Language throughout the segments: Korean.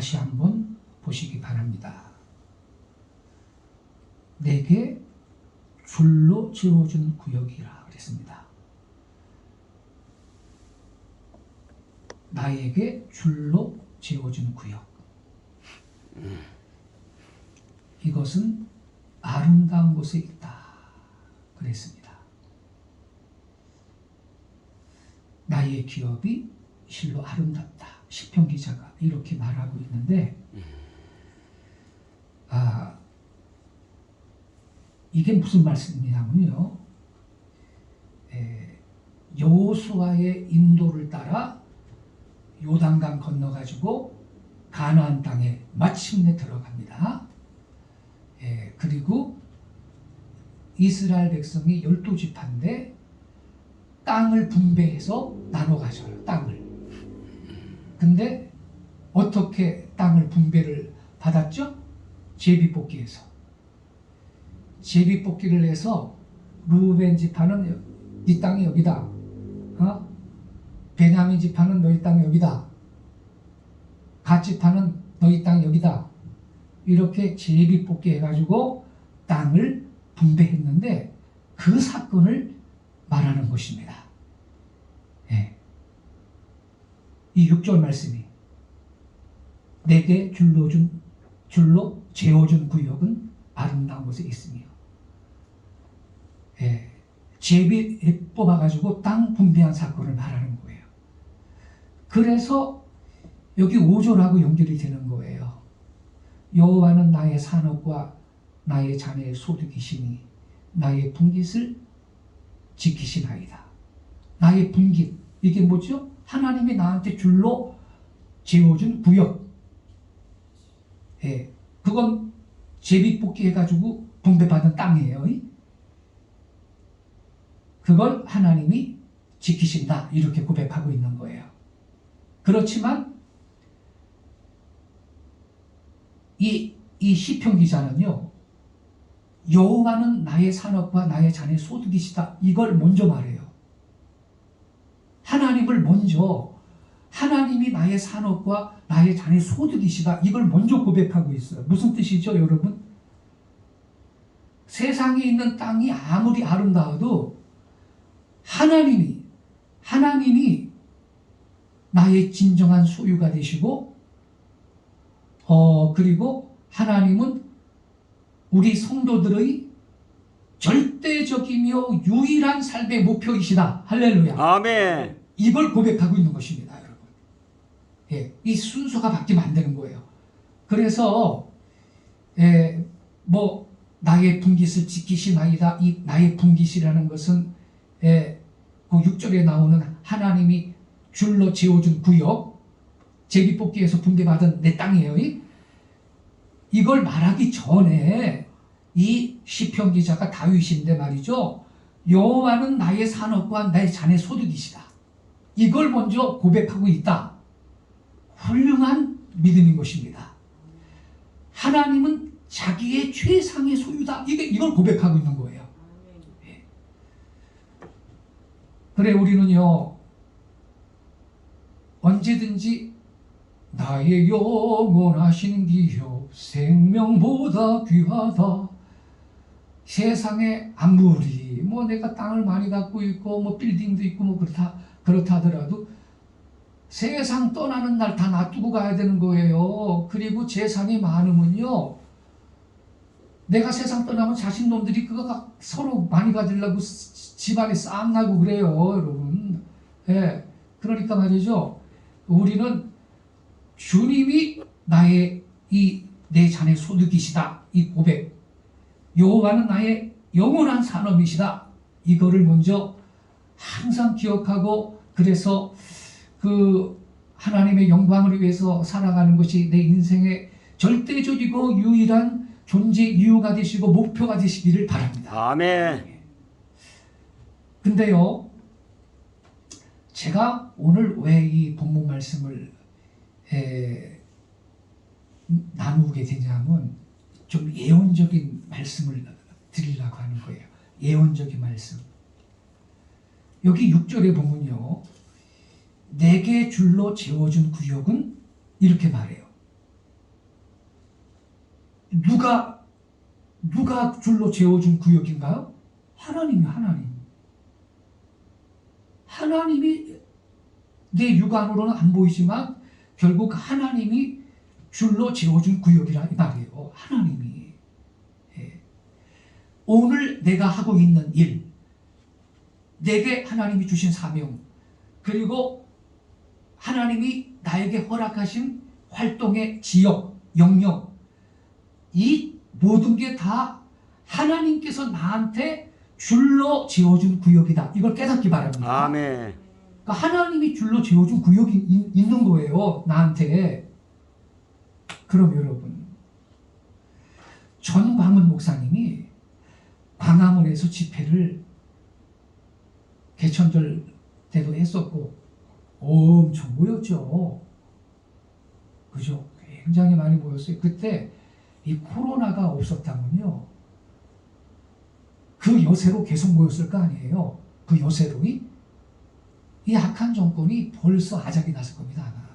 다시 한번 보시기 바랍니다. 내게 줄로 지어준 구역이라 그랬습니다. 나에게 줄로 지어준 구역. 이것은 아름다운 곳에 있다 그랬습니다. 나의 기업이 실로 아름답다. 시편 기자가 이렇게 말하고 있는데, 이게 무슨 말씀이냐면요, 여호수아의 인도를 따라 요단강 건너가지고 가나안 땅에 마침내 들어갑니다. 그리고 이스라엘 백성이 12지파인데 땅을 분배해서 나눠 가져요. 땅을. 근데 어떻게 땅을 분배를 받았죠? 제비뽑기에서. 제비뽑기를 해서 루벤 지파는 네 땅이 여기다. 베냐민 지파는 너희 땅이 여기다. 갓 지파는 너희 땅이 여기다. 이렇게 제비뽑기 해가지고 땅을 분배했는데 그 사건을 말하는 것입니다. 이 6절 말씀이 내게 줄로 재어준 구역은 아름다운 곳에 있으며, 제비 뽑아가지고 땅 분배한 사건을 말하는 거예요. 그래서 여기 5절하고 연결이 되는 거예요. 여호와는 나의 산업과 나의 자녀의 소득이시니 나의 분깃을 지키시나이다. 나의 분깃, 이게 뭐죠? 하나님이 나한테 줄로 재워준 구역. 그건 제비뽑기 해가지고 분배받은 땅이에요. 그걸 하나님이 지키신다, 이렇게 고백하고 있는 거예요. 그렇지만 이 시편 기자는요, 여호와는 나의 산업과 나의 자녀의 소득이시다, 이걸 먼저 말해요. 하나님을 먼저, 하나님이 나의 산업과 나의 자녀의 소득이시다, 이걸 먼저 고백하고 있어요. 무슨 뜻이죠, 여러분? 세상에 있는 땅이 아무리 아름다워도 하나님이 나의 진정한 소유가 되시고, 그리고 하나님은 우리 성도들의 절대적이며 유일한 삶의 목표이시다. 할렐루야. 아멘. 이걸 고백하고 있는 것입니다, 여러분. 이 순서가 바뀌면 안 되는 거예요. 그래서 나의 분깃을 지키시나이다. 이 나의 분깃이라는 것은 그 6절에 나오는 하나님이 줄로 지어준 구역, 제비뽑기에서 분배받은 내 땅이에요. 이걸 말하기 전에 이 시편 기자가 다윗인데 말이죠, 여호와는 나의 산업과 나의 자녀의 소득이시다, 이걸 먼저 고백하고 있다. 훌륭한 믿음인 것입니다. 하나님은 자기의 최상의 소유다, 이걸 고백하고 있는 거예요. 그래, 우리는요, 언제든지 나의 영원하신 기업 생명보다 귀하다. 세상에 아무리 내가 땅을 많이 갖고 있고 빌딩도 있고 그렇다 하더라도 세상 떠나는 날 다 놔두고 가야 되는 거예요. 그리고 재산이 많으면요, 내가 세상 떠나면 자식놈들이 그거 서로 많이 가지려고 집안에 싸움 나고 그래요, 여러분. 그러니까 말이죠, 우리는 주님이 내 자녀의 소득이시다, 이 고백, 여호와는 나의 영원한 산업이시다, 이거를 먼저 항상 기억하고, 그래서 그 하나님의 영광을 위해서 살아가는 것이 내 인생의 절대적이고 유일한 존재 이유가 되시고 목표가 되시기를 바랍니다. 아멘. 근데요, 제가 오늘 왜 이 본문 말씀을 나누게 되냐면, 좀 예언적인 말씀을 드리려고 하는 거예요. 예언적인 말씀. 여기 6절에 보면요, 내게 줄로 재워준 구역은 이렇게 말해요. 누가 줄로 재워준 구역인가요? 하나님이 하나님이 내 육안으로는 안 보이지만 결국 하나님이 줄로 재워준 구역이라 이 말이에요. 하나님이. 예. 오늘 내가 하고 있는 일, 내게 하나님이 주신 사명, 그리고 하나님이 나에게 허락하신 활동의 지역, 영역, 이 모든 게 다 하나님께서 나한테 줄로 지어준 구역이다. 이걸 깨닫기 바랍니다. 아멘. 그러니까 하나님이 줄로 지어준 구역이 있는 거예요. 나한테. 그럼 여러분, 전광훈 목사님이 광화문에서 집회를 개천절 때도 했었고 엄청 모였죠. 그죠? 굉장히 많이 모였어요. 그때 이 코로나가 없었다면요, 그 여세로 계속 모였을 거 아니에요. 그 여세로 이 악한 정권이 벌써 아작이 났을 겁니다. 아마.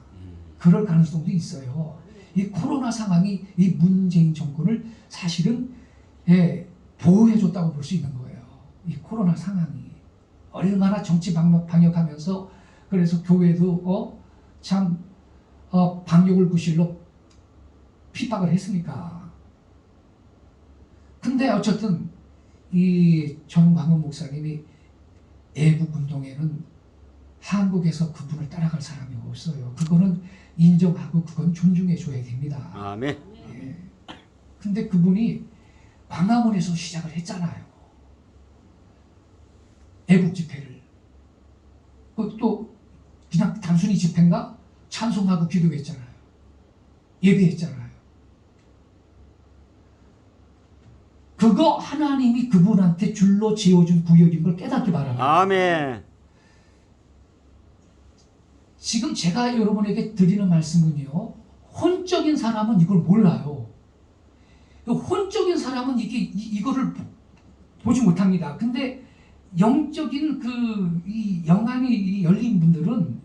그럴 가능성도 있어요. 이 코로나 상황이 이 문재인 정권을 사실은 보호해줬다고 볼 수 있는 거예요. 이 코로나 상황이 얼마나 정치 방역하면서, 그래서 교회도 방역을 구실로 핍박을 했으니까. 근데 어쨌든 이 전광훈 목사님이 애국운동에는 한국에서 그분을 따라갈 사람이 없어요. 그거는 인정하고 그건 존중해 줘야 됩니다. 아멘. 예. 근데 그분이 광화문에서 시작을 했잖아요. 애국 집회를. 그것도 그냥 단순히 집회인가? 찬송하고 기도했잖아요. 예배했잖아요. 그거 하나님이 그분한테 줄로 지어준 구역인 걸 깨닫기 바랍니다. 아멘. 지금 제가 여러분에게 드리는 말씀은요, 혼적인 사람은 이걸 몰라요. 혼적인 사람은 이거를 보지 못합니다. 근데 영적인 이 영안이 열린 분들은,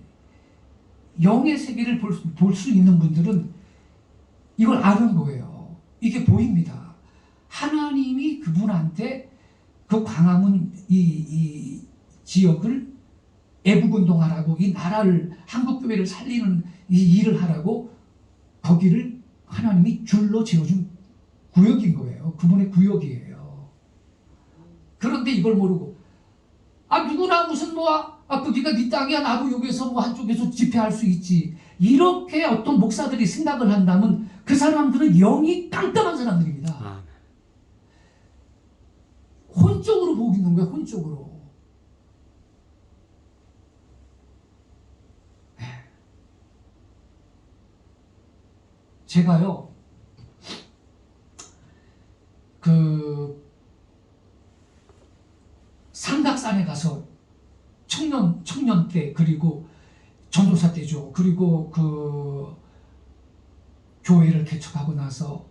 영의 세계를 볼 수 있는 분들은 이걸 아는 거예요. 이게 보입니다. 하나님이 그분한테 그 광화문 이 지역을 애국운동하라고, 이 나라를, 한국교회를 살리는 이 일을 하라고 거기를 하나님이 줄로 지어준 구역인 거예요. 그분의 구역이에요. 그런데 이걸 모르고, 누구나 무슨 거기가 네 땅이야, 나도 여기서 한쪽에서 집회할 수 있지, 이렇게 어떤 목사들이 생각을 한다면 그 사람들은 영이 깜깜한 사람들입니다. 혼적으로 보고 있는 거야, 혼적으로. 제가요, 삼각산에 가서 청년 때, 그리고 전도사 때죠. 그리고 교회를 개척하고 나서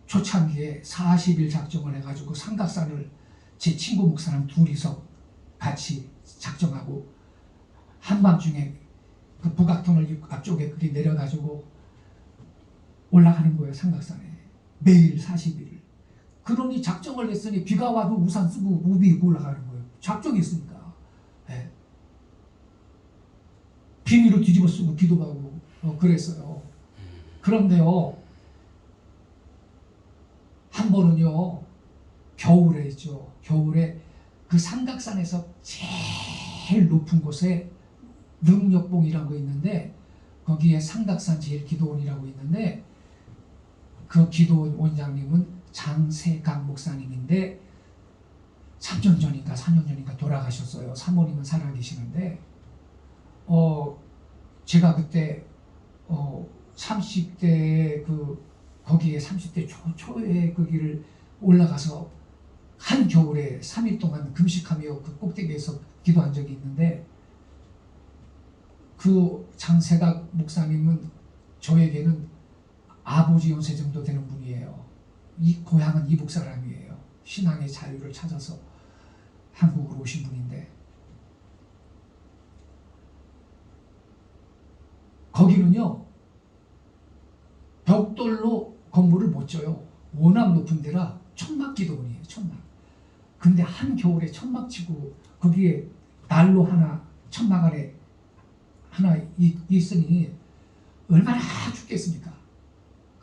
초창기에 40일 작정을 해가지고 삼각산을 제 친구 목사랑 둘이서 같이 작정하고 한밤중에 그 북악터널 앞쪽에 그게 내려가지고 올라가는 거예요. 삼각산에 매일 40일. 그러니 작정을 했으니 비가 와도 우산 쓰고 우비 입고 올라가는 거예요. 작정이 있으니까. 네. 비닐로 뒤집어 쓰고 기도하고 그랬어요. 그런데요, 한 번은요, 겨울에 있죠. 겨울에 그 삼각산에서 제일 높은 곳에 능력봉이라는 거 있는데, 거기에 삼각산 제일 기도원이라고 있는데, 그 기도원 원장님은 장세강 목사님인데 3년 전인가 4년 전인가 돌아가셨어요. 사모님은 살아계시는데, 제가 그때 30대 거기에 30대 초에 거기를 올라가서 한 겨울에 3일 동안 금식하며 그 꼭대기에서 기도한 적이 있는데, 그 장세각 목사님은 저에게는 아버지 연세 정도 되는 분이에요. 이 고향은 이북 사람이에요. 신앙의 자유를 찾아서 한국으로 오신 분인데, 거기는요, 벽돌로 건물을 못 져요. 워낙 높은 데라 천막 기도원이에요. 천막. 근데 한겨울에 천막 치고 거기에 난로 하나 천막 안에 하나 있으니 얼마나 죽겠습니까?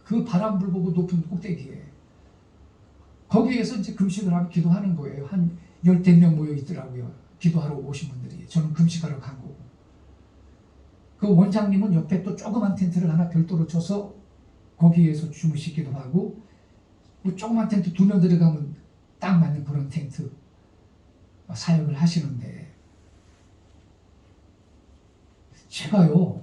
그 바람 불고 높은 꼭대기에 거기에서 이제 금식을 하면 기도하는 거예요. 한 10명 모여 있더라고요. 기도하러 오신 분들이. 저는 금식하러 간 거고. 그 원장님은 옆에 또 조그만 텐트를 하나 별도로 쳐서 거기에서 주무시기도 하고, 뭐 조그만 텐트 2명 들어가면 딱 맞는 그런 텐트 사역을 하시는데, 제가요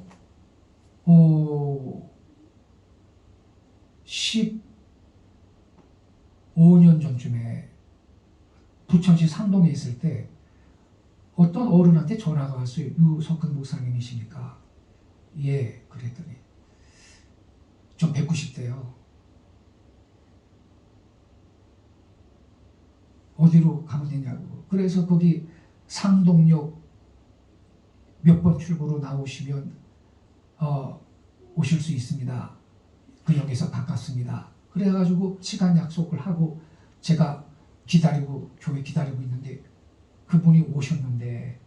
15년 전쯤에 부천시 상동에 있을 때 어떤 어른한테 전화가 왔어요. 유석근 목사님이십니까? 예. 그랬더니 좀 190대요. 어디로 가면 되냐고. 그래서 거기 상동역 몇 번 출구로 나오시면 오실 수 있습니다. 그 역에서 가깝습니다. 그래가지고 시간 약속을 하고 제가 교회 기다리고 있는데 그분이 오셨는데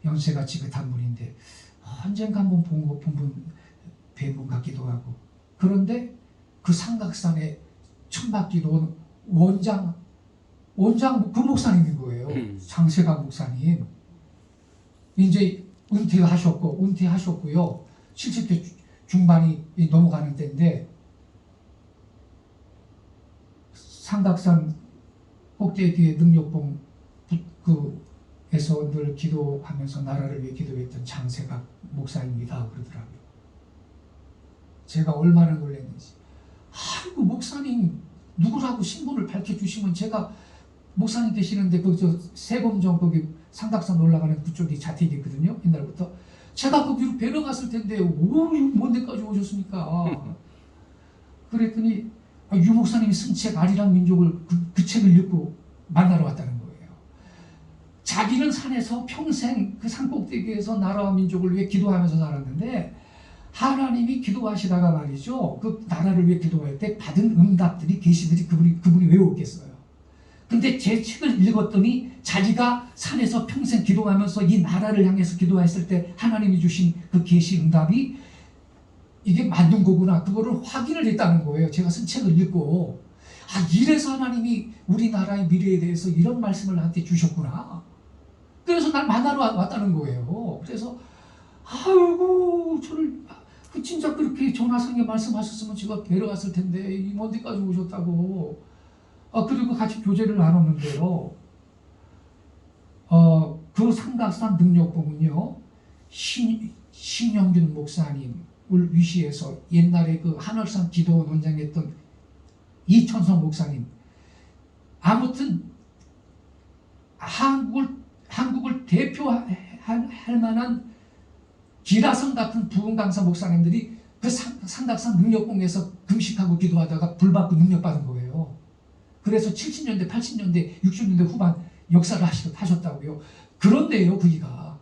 연세가 지긋한 분인데 언젠가 한번 본 분 같기도 하고, 그런데 그 삼각산에 천막기도 원장 그 목사님인 거예요. 장세강 목사님. 이제 은퇴하셨고요. 70대 중반이 넘어가는 때인데 삼각산 꼭대기에 능력봉 에서 늘 기도하면서 나라를 위해 기도했던 장세각 목사입니다. 그러더라고요. 제가 얼마나 놀랐는지. 아이고, 목사님 누구라고 신분을 밝혀주시면, 제가 목사님 계시는데 거기서 세범정 거기 삼각산 올라가는 그쪽이 자택이거든요. 옛날부터. 제가 거기로 뵈러 갔을 텐데 뭔 데까지 오셨습니까? 그랬더니 유 목사님이 쓴 책 아리랑 민족을 그 책을 읽고 만나러 왔다는 거예요. 자기는 산에서 평생 그 산꼭대기에서 나라와 민족을 위해 기도하면서 살았는데 하나님이 기도하시다가 말이죠. 그 나라를 위해 기도할 때 받은 응답들이, 계시들이 그분이 외웠겠어요. 근데 제 책을 읽었더니 자기가 산에서 평생 기도하면서 이 나라를 향해서 기도했을 때 하나님이 주신 그 계시 응답이 이게 맞는 거구나. 그거를 확인을 했다는 거예요. 제가 쓴 책을 읽고. 이래서 하나님이 우리나라의 미래에 대해서 이런 말씀을 나한테 주셨구나. 그래서 날 만나러 왔다는 거예요. 그래서 아이고, 저를 진짜 그렇게 전화상에 말씀하셨으면 제가 뵈러 갔을 텐데 먼 데까지 오셨다고. 그리고 같이 교제를 나눴는데요. 그 삼각산 능력봉은요, 신영균 목사님을 위시해서 옛날에 그 한월산 기도원 원장했던 이천성 목사님, 아무튼 한국을 대표할 만한 기라성 같은 부흥 강사 목사님들이 그 삼각산 능력봉에서 금식하고 기도하다가 불받고 능력받은 거예요. 그래서 70년대, 80년대, 60년대 후반 역사를 하셨다고요. 그런데요, 거기가.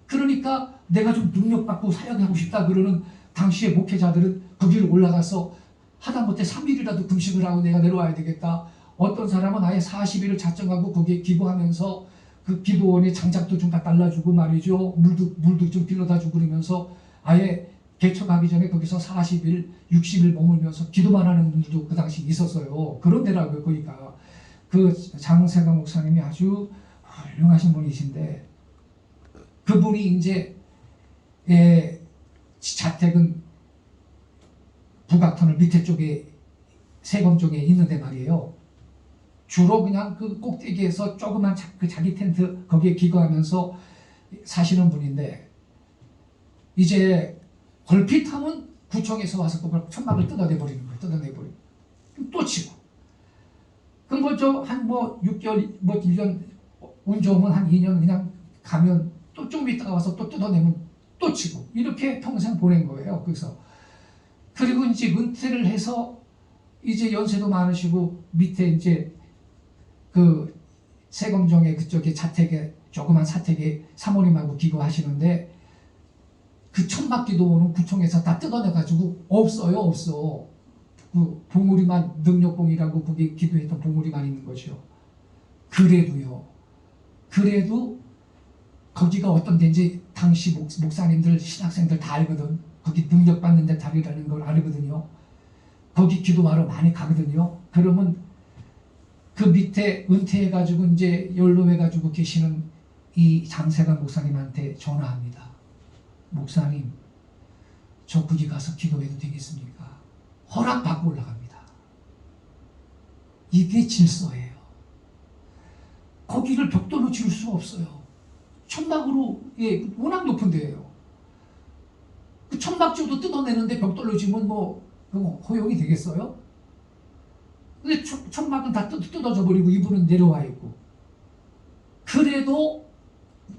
그러니까 내가 좀 능력받고 사역하고 싶다 그러는 당시의 목회자들은 거기로 올라가서 하다못해 3일이라도 금식을 하고 내가 내려와야 되겠다. 어떤 사람은 아예 40일을 작정하고 거기에 기도하면서 그 기도원에 장작도 좀 달라주고 말이죠. 물도 좀 빌려다 주고 그러면서 아예 개척하기 전에 거기서 40일, 60일 머물면서 기도만 하는 분들도 그 당시 있었어요. 그런 데라고요, 거기가. 그 장세강 목사님이 아주 훌륭하신 분이신데, 그분이 이제 자택은 북악터널 밑에 쪽에 세검 쪽에 있는데 말이에요. 주로 그냥 그 꼭대기에서 조그만 자기 텐트 거기에 기거하면서 사시는 분인데, 이제 걸핏하면 구청에서 와서 그걸 천막을 뜯어내버리는 거예요. 뜯어내버리고 또 치고. 그럼 한 6개월, 1년 운 좋으면 한 2년 그냥 가면 또 좀 있다가 와서 또 뜯어내면 또 치고, 이렇게 평생 보낸 거예요. 그리고 이제 은퇴를 해서 이제 연세도 많으시고 밑에 이제 그 세검정에 그쪽에 자택에 조그만 사택에 사모님하고 기거하시는데, 그 천막기도원은 구청에서 다 뜯어내가지고 없어요. 그 봉우리만 능력봉이라고 거기 기도했던 봉우리만 있는 거죠. 그래도 거기가 어떤 데인지 당시 목사님들 신학생들 다 알거든. 거기 능력 받는 데 답이라는 걸 알거든요. 거기 기도하러 많이 가거든요. 그러면 그 밑에 은퇴해가지고 이제 연로해가지고 계시는 이 장세관 목사님한테 전화합니다. 목사님, 저 거기 가서 기도해도 되겠습니까? 허락받고 올라갑니다. 이게 질서예요. 거기를 벽돌로 지을 수 없어요. 천막으로, 워낙 높은 데예요. 그 천막지도 뜯어내는데 벽돌로 지으면 뭐 허용이 되겠어요? 근데 천막은 다 뜯어져 버리고 이분은 내려와 있고. 그래도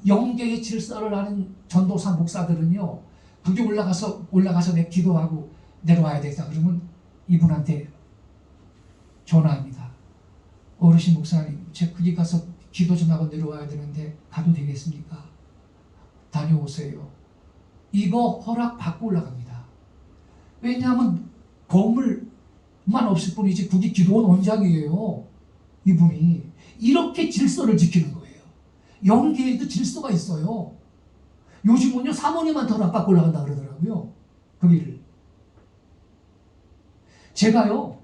영계의 질서를 아는 전도사 목사들은요, 거기 올라가서 내 기도하고 내려와야 되겠다 그러면 이분한테 전화합니다. 어르신 목사님, 제가 거기 가서 기도 좀 하고 내려와야 되는데 가도 되겠습니까? 다녀오세요. 이거 허락 받고 올라갑니다. 왜냐하면 건물만 없을 뿐이지 거기 기도원 원장이에요. 이분이 이렇게 질서를 지키는 거예요. 영계에도 질서가 있어요. 요즘은요 사모님한테 허락받고 올라간다 그러더라고요. 거기를. 제가요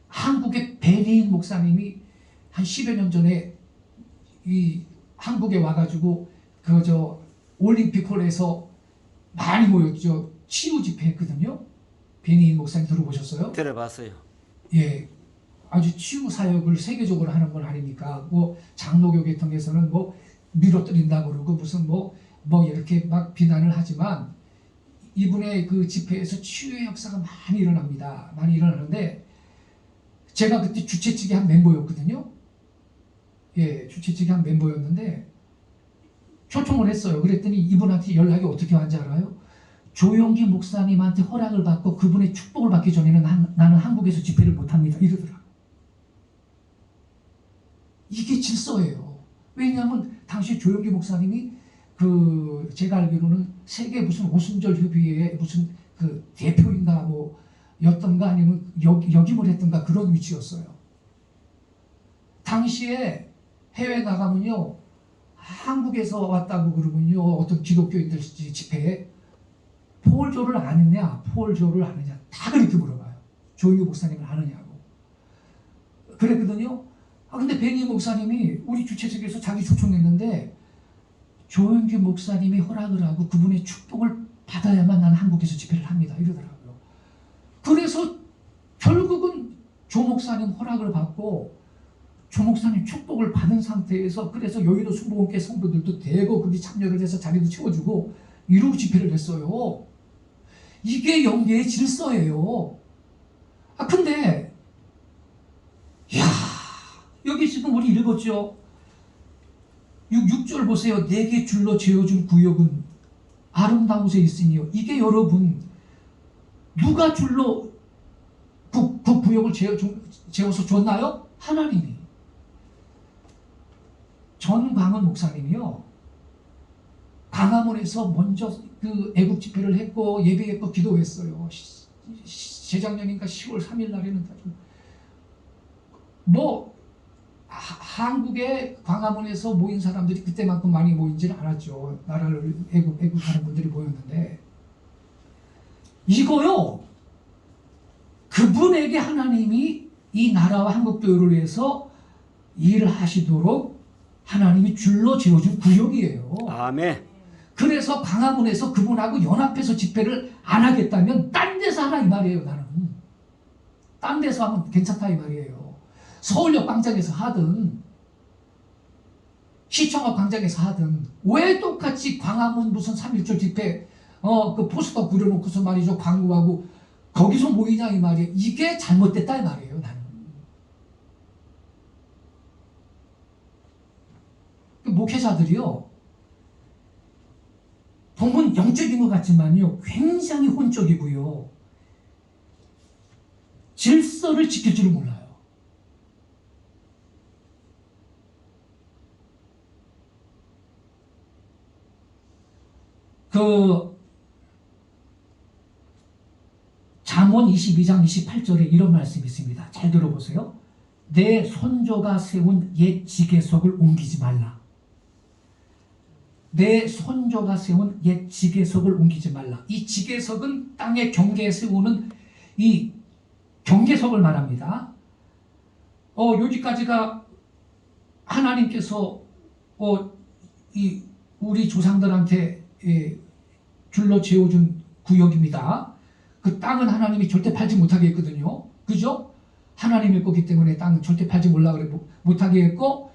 한국의 베니인 목사님이 한 10여 년 전에 이 한국에 와가지고 올림픽홀에서 많이 모였죠. 치유 집회 했거든요. 베니인 목사님 들어보셨어요? 들어봤어요. 예, 아주 치유 사역을 세계적으로 하는 건 아닙니까? 뭐 장로교 계통에서는 뭐 밀어뜨린다 그러고 무슨 뭐 이렇게 막 비난을 하지만 이분의 그 집회에서 치유의 역사가 많이 일어납니다. 많이 일어나는데 제가 그때 주최 측의 한 멤버였거든요. 예, 주최 측의 한 멤버였는데 초청을 했어요. 그랬더니 이분한테 연락이 어떻게 왔는지 알아요? 조영기 목사님한테 허락을 받고 그분의 축복을 받기 전에는 나는 한국에서 집회를 못합니다. 이러더라고요. 이게 질서예요. 왜냐하면 당시 조영기 목사님이 제가 알기로는 세계 무슨 오순절 협의회의 무슨 그 대표인가 뭐 였던가 아니면 역임을 했던가 그런 위치였어요. 당시에 해외 나가면요 한국에서 왔다고 그러면요 어떤 기독교인들 집회에 폴조를 아느냐 다 그렇게 물어봐요. 조영기 목사님을 아느냐고. 그랬거든요. 근데 베니 목사님이 우리 주최 측에서 자기 초청했는데 조영기 목사님이 허락을 하고 그분의 축복을 받아야만 나는 한국에서 집회를 합니다. 이러더라고요. 그래서 결국은 조 목사님 허락을 받고 조 목사님 축복을 받은 상태에서 그래서 여의도 순복음교회 성도들도 대거 거기 참여를 해서 자리도 채워주고 이러고 집회를 했어요. 이게 영계의 질서예요. 근데 야 여기 지금 우리 읽었죠. 6절 보세요. 내게 줄로 재어준 구역은 아름다운 곳에 있으니요. 이게 여러분 누가 줄로 그 구역을 재워서 줬나요? 하나님이. 전광훈 목사님이요. 광화문에서 먼저 그 애국 집회를 했고 예배했고 기도했어요. 재작년인가 10월 3일 날에는 한국의 광화문에서 모인 사람들이 그때만큼 많이 모인지는 않았죠. 나라를 애국하는 분들이 모였는데 이거요. 그분에게 하나님이 이 나라와 한국교회를 위해서 일을 하시도록 하나님이 줄로 재워준 구역이에요. 아멘. 그래서 광화문에서 그분하고 연합해서 집회를 안 하겠다면 딴 데서 하라 이 말이에요. 나는 딴 데서 하면 괜찮다 이 말이에요. 서울역 광장에서 하든 시청역 광장에서 하든 왜 똑같이 광화문 무슨 3.1절 집회 그 포스터 그려놓고서 말이죠 광고하고 거기서 모이냐 이 말이에요. 이게 잘못됐다 이 말이에요. 나는 그 목회자들이요 보면 영적인 것 같지만요 굉장히 혼적이고요 질서를 지킬 줄을 몰라요. 잠언 22장 28절에 이런 말씀이 있습니다. 잘 들어보세요. 내 손조가 세운 옛 지계석을 옮기지 말라. 내 손조가 세운 옛 지계석을 옮기지 말라. 이 지계석은 땅의 경계에 세우는 이 경계석을 말합니다. 여기까지가 하나님께서 우리 조상들한테 줄로 재워준 구역입니다. 그 땅은 하나님이 절대 팔지 못하게 했거든요. 그죠? 하나님의 거기 때문에 땅은 절대 팔지 못하게 했고,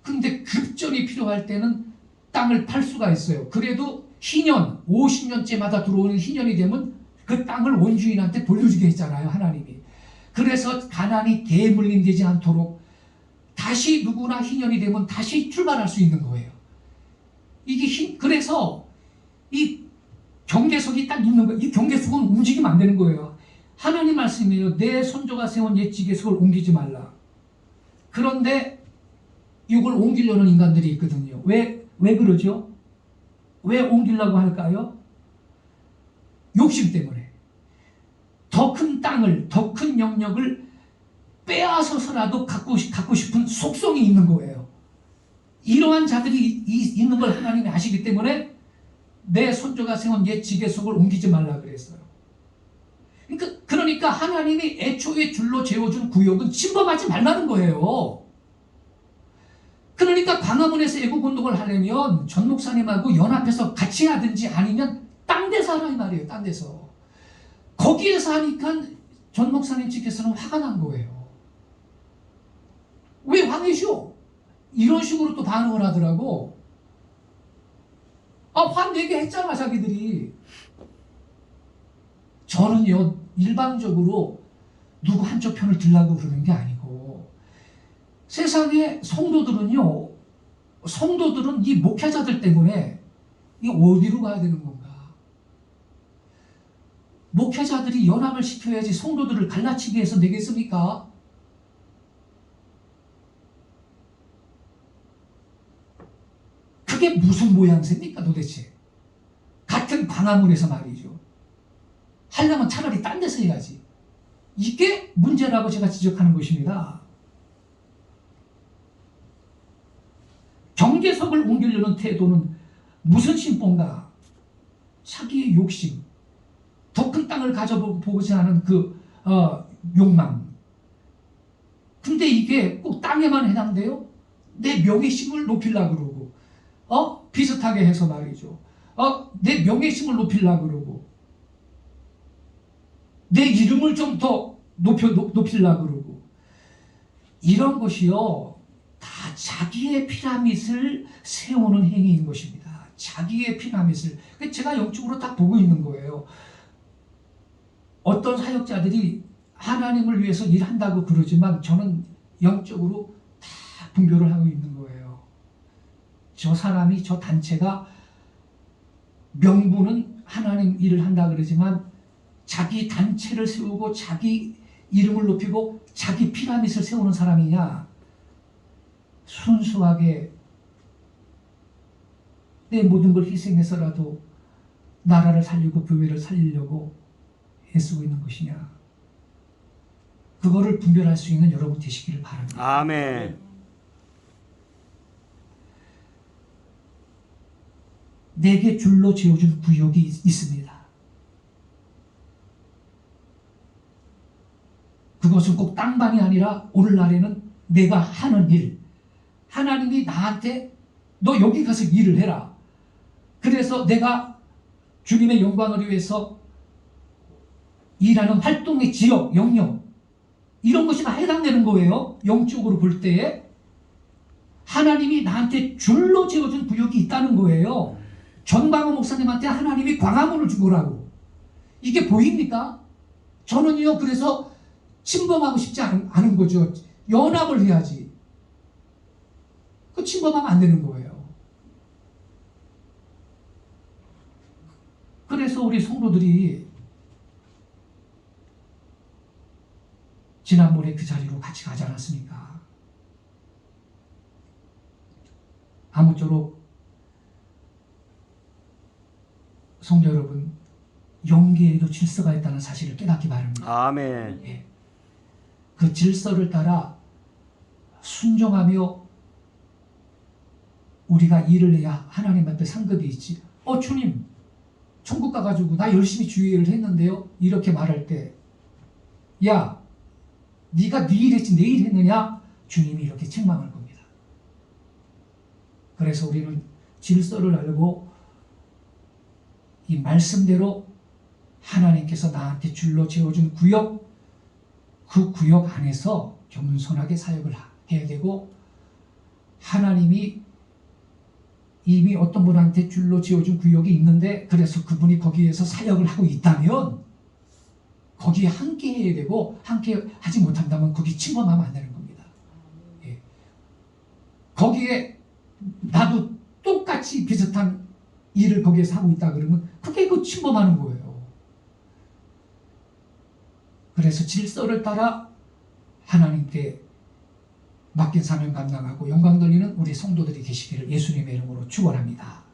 근데 급전이 필요할 때는 땅을 팔 수가 있어요. 그래도 희년, 50년째마다 들어오는 희년이 되면 그 땅을 원주인한테 돌려주게 했잖아요, 하나님이. 그래서 가나안이 대물림되지 않도록 다시 누구나 희년이 되면 다시 출발할 수 있는 거예요. 그래서 이 경계석이 딱 있는 거예요. 이 경계석은 움직이면 안 되는 거예요. 하나님 말씀이에요. 내 손조가 세운 옛 지계석을 옮기지 말라. 그런데 이걸 옮기려는 인간들이 있거든요. 왜 그러죠? 왜 옮기려고 할까요? 욕심 때문에. 더 큰 땅을, 더 큰 영역을 빼앗아서라도 갖고 싶은 속성이 있는 거예요. 이러한 자들이 있는 걸 하나님이 아시기 때문에 내 손조가 세운 옛 지계석을 옮기지 말라 그랬어요. 그러니까 하나님이 애초에 줄로 재워준 구역은 침범하지 말라는 거예요. 그러니까 광화문에서 애국운동을 하려면 전 목사님하고 연합해서 같이 하든지 아니면 딴 데서 하라 이 말이에요. 딴 데서. 거기에서 하니까 전 목사님 측에서는 화가 난 거예요. 왜 화내셔? 이런 식으로 또 반응을 하더라고. 화내게 했잖아 자기들이. 저는요 일방적으로 누구 한쪽 편을 들라고 그러는 게 아니고, 세상의 성도들은 이 목회자들 때문에 이 어디로 가야 되는 건가? 목회자들이 연합을 시켜야지 성도들을 갈라치기 해서 되겠습니까? 그게 무슨 모양새입니까 도대체? 같은 광화문에서 말이죠. 하려면 차라리 딴 데서 해야지. 이게 문제라고 제가 지적하는 것입니다. 경계석을 옮기려는 태도는 무슨 심보인가? 자기의 욕심, 더 큰 땅을 가져보고자 하는 그 욕망. 근데 이게 꼭 땅에만 해당돼요? 내 명예심을 높이려고 그러고, 비슷하게 해서 말이죠. 내 명예심을 높이려고 그러고, 내 이름을 좀 더 높이려고 그러고, 이런 것이요 다 자기의 피라밋을 세우는 행위인 것입니다. 자기의 피라밋을. 제가 영적으로 딱 보고 있는 거예요. 어떤 사역자들이 하나님을 위해서 일한다고 그러지만 저는 영적으로 다 분별을 하고 있는 거예요. 저 사람이, 저 단체가 명분은 하나님 일을 한다 그러지만 자기 단체를 세우고 자기 이름을 높이고 자기 피라밋을 세우는 사람이냐, 순수하게 내 모든 걸 희생해서라도 나라를 살리고 교회를 살리려고 애쓰고 있는 것이냐, 그거를 분별할 수 있는 여러분 되시기를 바랍니다. 아멘. 내게 줄로 재워준 구역이 있습니다. 그것은 꼭 땅만이 아니라 오늘날에는 내가 하는 일, 하나님이 나한테 너 여기 가서 일을 해라. 그래서 내가 주님의 영광을 위해서 일하는 활동의 지역, 영역, 이런 것이 다 해당되는 거예요. 영적으로 볼 때에 하나님이 나한테 줄로 재워준 구역이 있다는 거예요. 전광호 목사님한테 하나님이 광화문을 준 거라고. 이게 보입니까? 저는요 그래서 침범하고 싶지 않은 거죠. 연합을 해야지. 그 침범하면 안 되는 거예요. 그래서 우리 성도들이 지난번에 그 자리로 같이 가지 않았습니까? 아무쪼록 성도 여러분, 용기에도 질서가 있다는 사실을 깨닫기 바랍니다. 아멘. 예. 그 질서를 따라 순종하며 우리가 일을 해야 하나님 앞에 상급이 있지. 주님, 천국 가가지고 나 열심히 주일을 했는데요. 이렇게 말할 때, 야, 네가 네 일 했지 내 일 했느냐? 주님이 이렇게 책망할 겁니다. 그래서 우리는 질서를 알고 이 말씀대로 하나님께서 나한테 줄로 채워준 구역, 그 구역 안에서 겸손하게 사역을 해야 되고, 하나님이 이미 어떤 분한테 줄로 지어준 구역이 있는데 그래서 그분이 거기에서 사역을 하고 있다면 거기에 함께 해야 되고, 함께 하지 못한다면 거기 침범하면 안 되는 겁니다. 예. 거기에 나도 똑같이 비슷한 일을 거기에서 하고 있다 그러면 그게 그 침범하는 거예요. 그래서 질서를 따라 하나님께 맡긴 사명 감당하고 영광 돌리는 우리 성도들이 계시기를 예수님의 이름으로 축원합니다.